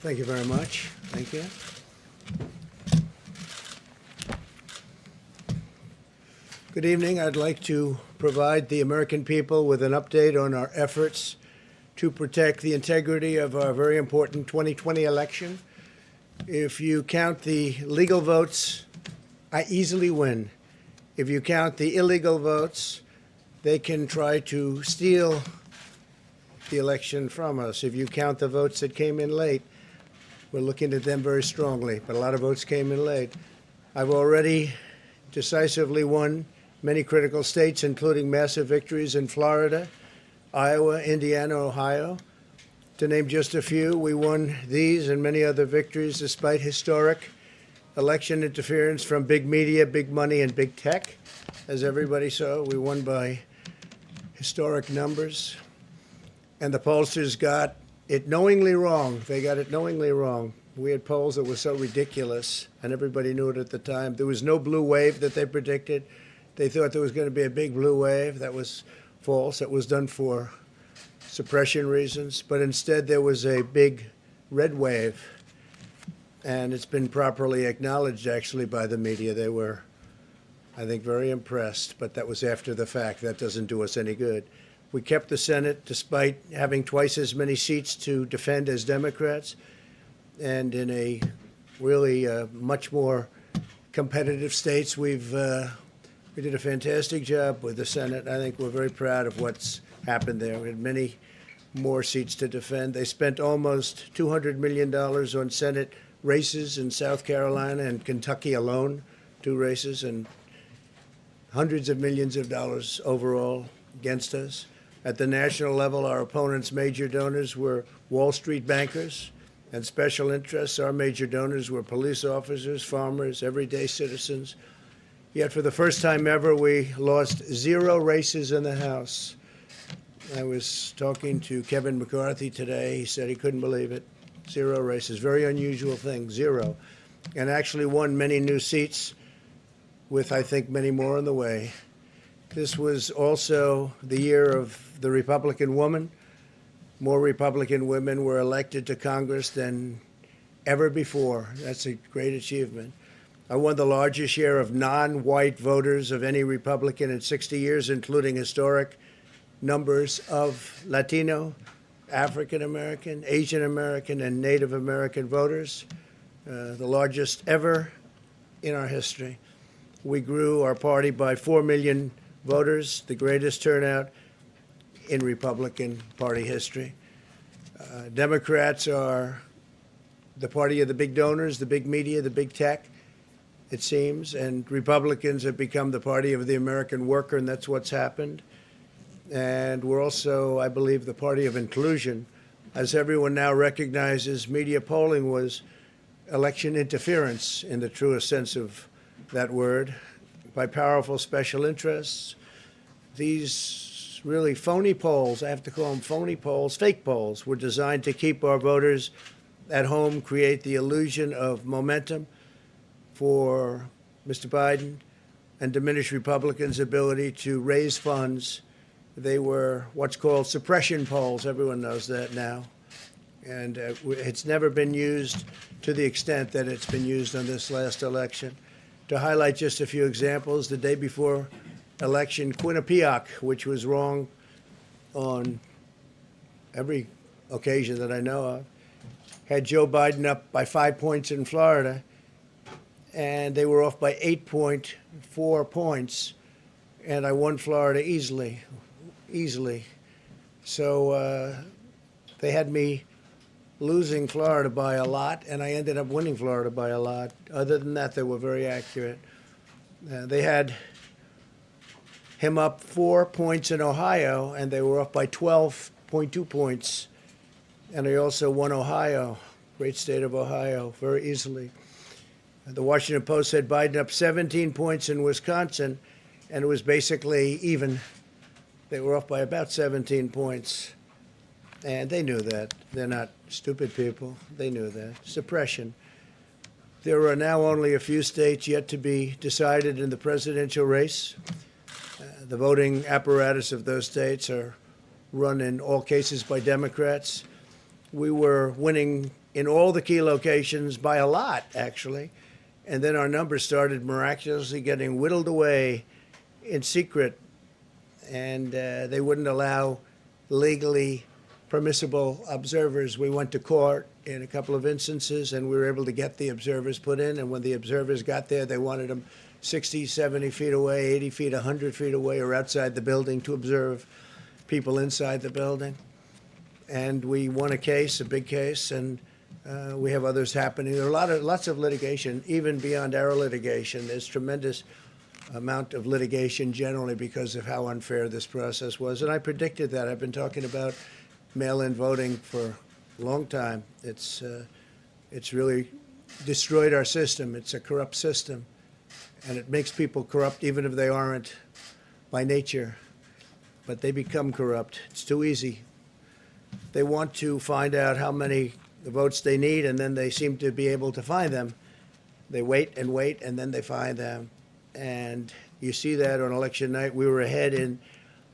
Thank you very much. Thank you. Good evening. I'd like to provide the American people with an update on our efforts to protect the integrity of our very important 2020 election. If you count the legal votes, I easily win. If you count the illegal votes, they can try to steal the election from us. If you count the votes that came in late, we're looking at them very strongly, but a lot of votes came in late. I've already decisively won many critical states, including massive victories in Florida, Iowa, Indiana, Ohio. To name just a few, we won these and many other victories despite historic election interference from big media, big money, and big tech. As everybody saw, we won by historic numbers. And the pollsters got it knowingly wrong. They got it knowingly wrong. We had polls that were so ridiculous, and everybody knew it at the time. There was no blue wave that they predicted. They thought there was going to be a big blue wave. That was false. That was done for suppression reasons. But instead, there was a big red wave. And it's been properly acknowledged, actually, by the media. They were, I think, very impressed. But that was after the fact. That doesn't do us any good. We kept the Senate despite having twice as many seats to defend as Democrats, and in a really much more competitive states. We did a fantastic job with the Senate. I think we're very proud of what's happened there. We had many more seats to defend. They spent almost $200 million on Senate races in South Carolina and Kentucky alone, 2 races, and hundreds of millions of dollars overall against us. At the national level, our opponents' major donors were Wall Street bankers and special interests. Our major donors were police officers, farmers, everyday citizens. Yet for the first time ever, we lost 0 races in the House. I was talking to Kevin McCarthy today. He said he couldn't believe it. 0 races, very unusual thing, 0. And actually won many new seats with, I think, many more on the way. This was also the year of the Republican woman. More Republican women were elected to Congress than ever before. That's a great achievement. I won the largest share of non-white voters of any Republican in 60 years, including historic numbers of Latino, African American, Asian American, and Native American voters, the largest ever in our history. We grew our party by 4 million voters, the greatest turnout in Republican Party history. Democrats are the party of the big donors, the big media, the big tech, it seems, and Republicans have become the party of the American worker, and that's what's happened. And we're also, I believe, the party of inclusion. As everyone now recognizes, media polling was election interference in the truest sense of that word, by powerful special interests. These really phony polls, I have to call them phony polls, fake polls, were designed to keep our voters at home, create the illusion of momentum for Mr. Biden, and diminish Republicans' ability to raise funds. They were what's called suppression polls. Everyone knows that now. And it's never been used to the extent that it's been used on this last election. To highlight just a few examples, the day before election, Quinnipiac, which was wrong on every occasion that I know of, had Joe Biden up by 5 points in Florida, and they were off by 8.4 points, and I won Florida easily. So they had me losing Florida by a lot, and I ended up winning Florida by a lot. Other than that, they were very accurate. They had him up 4 points in Ohio, and they were up by 12.2 points. And I also won Ohio, great state of Ohio, very easily. The Washington Post said Biden up 17 points in Wisconsin, and it was basically even. They were off by about 17 points. And they knew that. They're not stupid people. They knew that. Suppression. There are now only a few states yet to be decided in the presidential race. The voting apparatus of those states are run in all cases by Democrats. We were winning in all the key locations by a lot, actually. And then our numbers started miraculously getting whittled away in secret, and they wouldn't allow legally permissible observers. We went to court in a couple of instances, and we were able to get the observers put in. And when the observers got there, they wanted them 60, 70 feet away, 80 feet, 100 feet away, or outside the building to observe people inside the building. And we won a case, a big case, and we have others happening. There are lots of litigation, even beyond our litigation. There's tremendous amount of litigation generally because of how unfair this process was. And I predicted that. I've been talking about mail-in voting for a long time. It's really destroyed our system. It's a corrupt system. And it makes people corrupt even if they aren't by nature. But they become corrupt. It's too easy. They want to find out how many votes they need, and then they seem to be able to find them. They wait, and then they find them. And you see that on election night. We were ahead in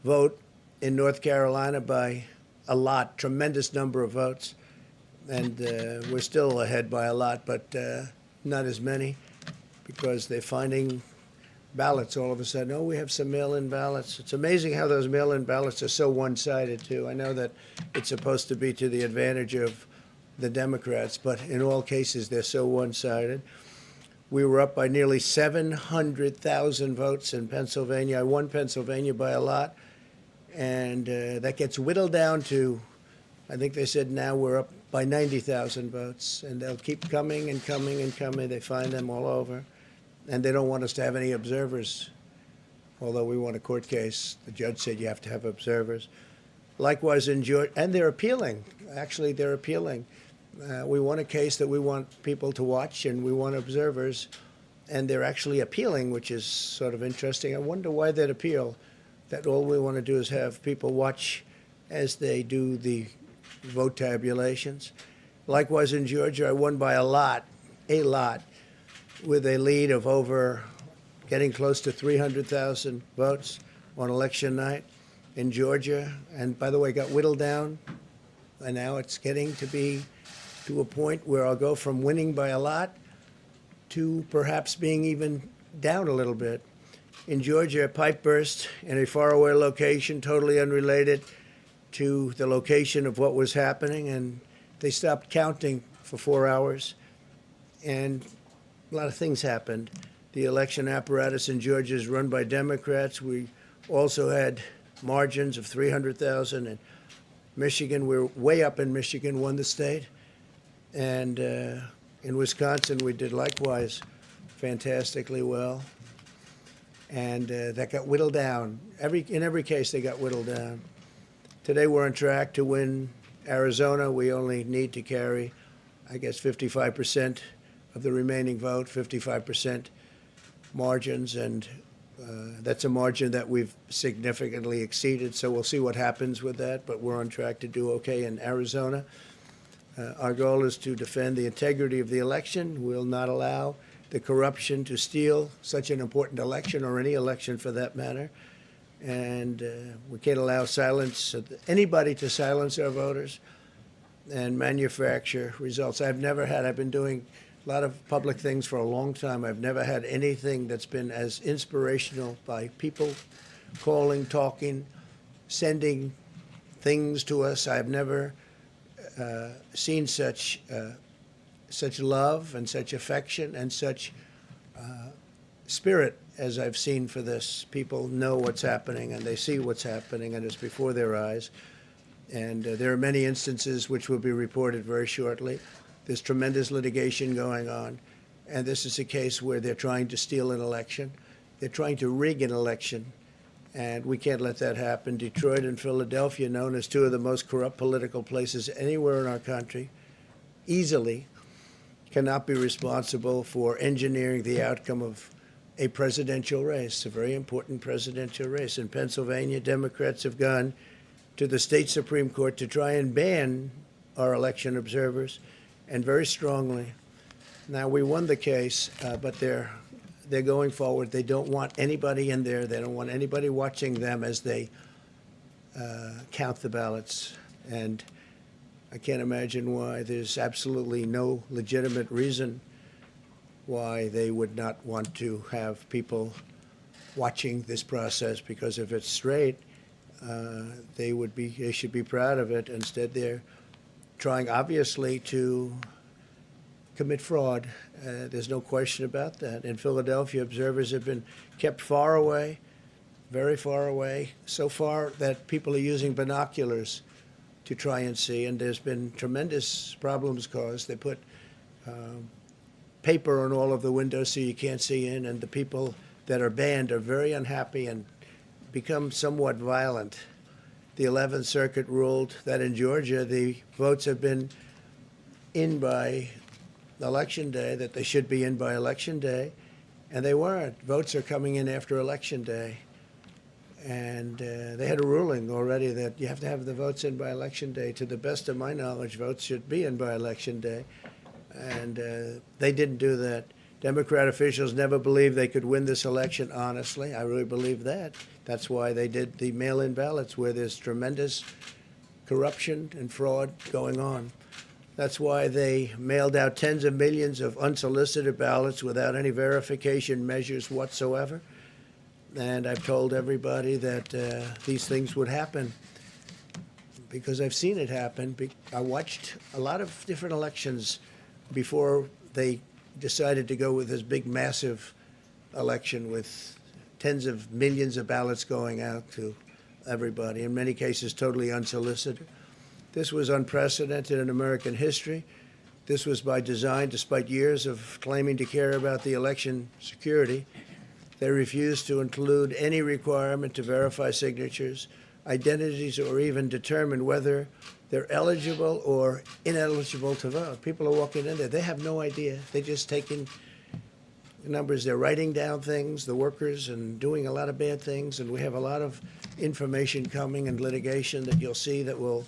vote in North Carolina by a lot, tremendous number of votes. And we're still ahead by a lot, but not as many, because they're finding ballots all of a sudden. Oh, we have some mail-in ballots. It's amazing how those mail-in ballots are so one-sided, too. I know that it's supposed to be to the advantage of the Democrats, but in all cases, they're so one-sided. We were up by nearly 700,000 votes in Pennsylvania. I won Pennsylvania by a lot, and that gets whittled down to, I think they said now we're up by 90,000 votes, and they'll keep coming and coming and coming. They find them all over, and they don't want us to have any observers, although we won a court case. The judge said you have to have observers. Likewise in Georgia, and they're appealing. Actually, they're appealing. We won a case that we want people to watch, and we want observers, and they're actually appealing, which is sort of interesting. I wonder why they'd appeal, that all we want to do is have people watch as they do the vote tabulations. Likewise in Georgia, I won by a lot, with a lead of over getting close to 300,000 votes on election night in Georgia. And by the way, got whittled down, and now it's getting to be to a point where I'll go from winning by a lot to perhaps being even down a little bit. In Georgia, a pipe burst in a faraway location, totally unrelated to the location of what was happening, and they stopped counting for 4 hours, and a lot of things happened. The election apparatus in Georgia is run by Democrats. We also had margins of 300,000 in Michigan. We're way up in Michigan, won the state. And in Wisconsin, we did likewise fantastically well. And that got whittled down. In every case, they got whittled down. Today, we're on track to win Arizona. We only need to carry, I guess, 55% of the remaining vote, 55% margins. And that's a margin that we've significantly exceeded. So we'll see what happens with that. But we're on track to do okay in Arizona. Our goal is to defend the integrity of the election. We'll not allow the corruption to steal such an important election, or any election for that matter. And we can't allow anybody to silence our voters and manufacture results. I've been doing a lot of public things for a long time. I've never had anything that's been as inspirational, by people calling, talking, sending things to us. I've never seen such love and such affection and such spirit as I've seen for this. People know what's happening, and they see what's happening, and it's before their eyes. And there are many instances which will be reported very shortly. There's tremendous litigation going on, and this is a case where they're trying to steal an election. They're trying to rig an election, and we can't let that happen. Detroit and Philadelphia, known as two of the most corrupt political places anywhere in our country, easily cannot be responsible for engineering the outcome of a presidential race, a very important presidential race. In Pennsylvania, Democrats have gone to the state Supreme Court to try and ban our election observers, and very strongly. Now, we won the case, but they're going forward. They don't want anybody in there. They don't want anybody watching them as they count the ballots. And I can't imagine why. There's absolutely no legitimate reason why they would not want to have people watching this process, because if it's straight, they should be proud of it. Instead, they're trying, obviously, to commit fraud. There's no question about that. In Philadelphia, observers have been kept far away, very far away, so far that people are using binoculars to try and see, and there's been tremendous problems caused. They put paper on all of the windows so you can't see in, and the people that are banned are very unhappy and become somewhat violent. The 11th Circuit ruled that in Georgia the votes have been in by Election Day, that they should be in by Election Day, and they weren't. Votes are coming in after Election Day. And they had a ruling already that you have to have the votes in by Election Day. To the best of my knowledge, votes should be in by Election Day. And they didn't do that. Democrat officials never believed they could win this election honestly. I really believe that. That's why they did the mail-in ballots, where there's tremendous corruption and fraud going on. That's why they mailed out tens of millions of unsolicited ballots without any verification measures whatsoever. And I've told everybody that these things would happen because I've seen it happen. I watched a lot of different elections before they decided to go with this big, massive election with tens of millions of ballots going out to everybody, in many cases totally unsolicited. This was unprecedented in American history. This was by design, despite years of claiming to care about the election security. They refused to include any requirement to verify signatures, identities, or even determine whether they're eligible or ineligible to vote. People are walking in there. They have no idea. They're just taking numbers. They're writing down things, the workers, and doing a lot of bad things. And we have a lot of information coming and litigation that you'll see that will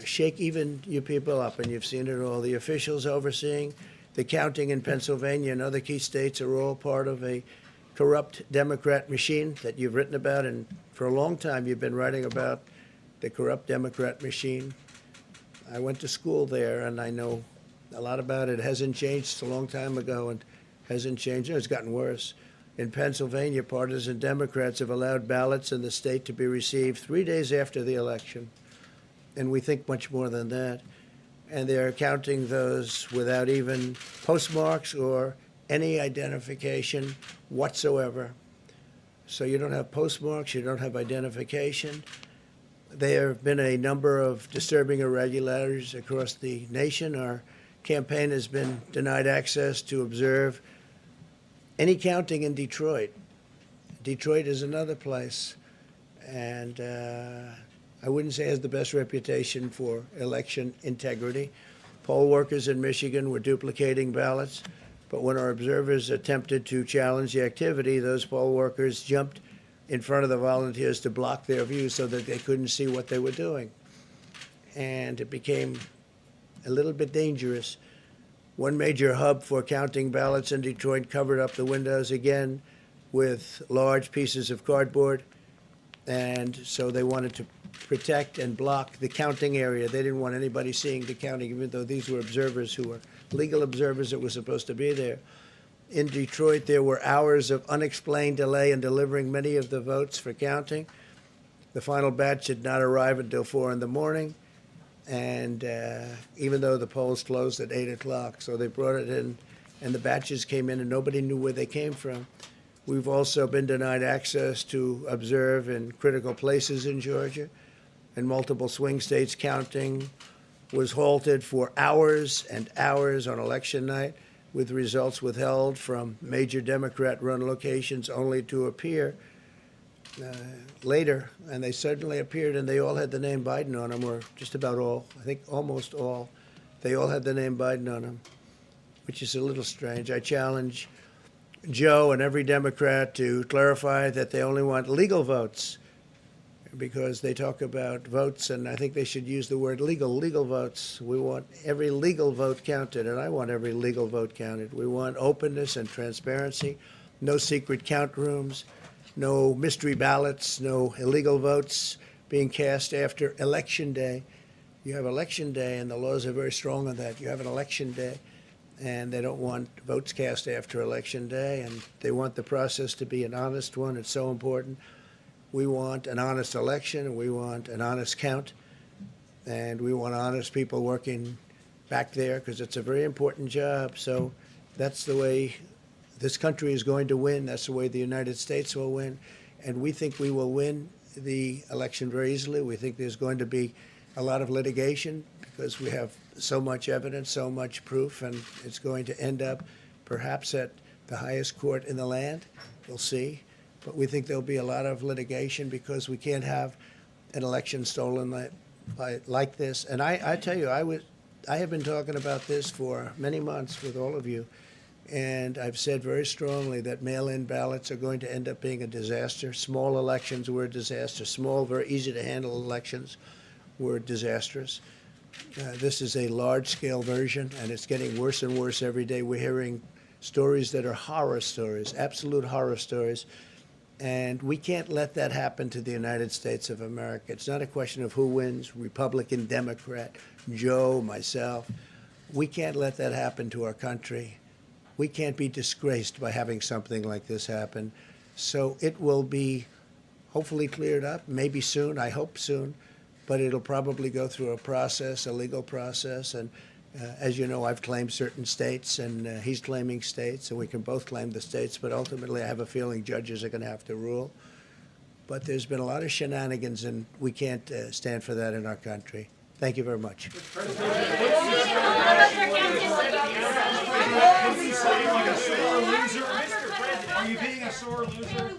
shake even you people up. And you've seen it all. The officials overseeing the counting in Pennsylvania and other key states are all part of a corrupt Democrat machine that you've written about, and for a long time you've been writing about the corrupt Democrat machine. I went to school there, and I know a lot about it. It hasn't changed. It's a long time ago, and hasn't changed. It's gotten worse. In Pennsylvania, partisan Democrats have allowed ballots in the state to be received 3 days after the election, and we think much more than that. And they're counting those without even postmarks or any identification whatsoever. So you don't have postmarks, you don't have identification. There have been a number of disturbing irregularities across the nation. Our campaign has been denied access to observe any counting in Detroit. Detroit is another place, and I wouldn't say it has the best reputation for election integrity. Poll workers in Michigan were duplicating ballots, but when our observers attempted to challenge the activity, those poll workers jumped in front of the volunteers to block their view so that they couldn't see what they were doing. And it became a little bit dangerous. One major hub for counting ballots in Detroit covered up the windows again with large pieces of cardboard, and so they wanted to protect and block the counting area. They didn't want anybody seeing the counting, even though these were observers who were legal observers that were supposed to be there. In Detroit, there were hours of unexplained delay in delivering many of the votes for counting. The final batch did not arrive until 4 in the morning, and even though the polls closed at 8 o'clock, so they brought it in, and the batches came in, and nobody knew where they came from. We've also been denied access to observe in critical places in Georgia. In multiple swing states, counting was halted for hours and hours on election night, with results withheld from major Democrat-run locations only to appear later. And they suddenly appeared, and they all had the name Biden on them, or just about all. I think almost all. They all had the name Biden on them, which is a little strange. I challenge Joe and every Democrat to clarify that they only want legal votes, because they talk about votes, and I think they should use the word legal votes. We want every legal vote counted, and I want every legal vote counted. We want openness and transparency, no secret count rooms, no mystery ballots, no illegal votes being cast after Election Day. You have election day, and the laws are very strong on that. You have an election day, and they don't want votes cast after election day, and they want the process to be an honest one. It's so important. We want an honest election, and we want an honest count, and we want honest people working back there because it's a very important job. So that's the way this country is going to win. That's the way the United States will win, and we think we will win the election very easily. We think there's going to be a lot of litigation because we have so much evidence, so much proof, and it's going to end up perhaps at the highest court in the land. We'll see. But we think there'll be a lot of litigation because we can't have an election stolen like this. And I tell you, I have been talking about this for many months with all of you, and I've said very strongly that mail-in ballots are going to end up being a disaster. Small elections were a disaster. Small, very easy-to-handle elections were disastrous. This is a large-scale version, and it's getting worse and worse every day. We're hearing stories that are horror stories, absolute horror stories, and we can't let that happen to the United States of America. It's not a question of who wins, Republican, Democrat, Joe, myself. We can't let that happen to our country. We can't be disgraced by having something like this happen. So it will be hopefully cleared up, maybe soon, I hope soon, but it'll probably go through a process, a legal process. And as you know, I've claimed certain states, and he's claiming states, and we can both claim the states, but ultimately I have a feeling judges are going to have to rule. But there's been a lot of shenanigans, and we can't stand for that in our country. Thank you very much. Are you being a sore loser?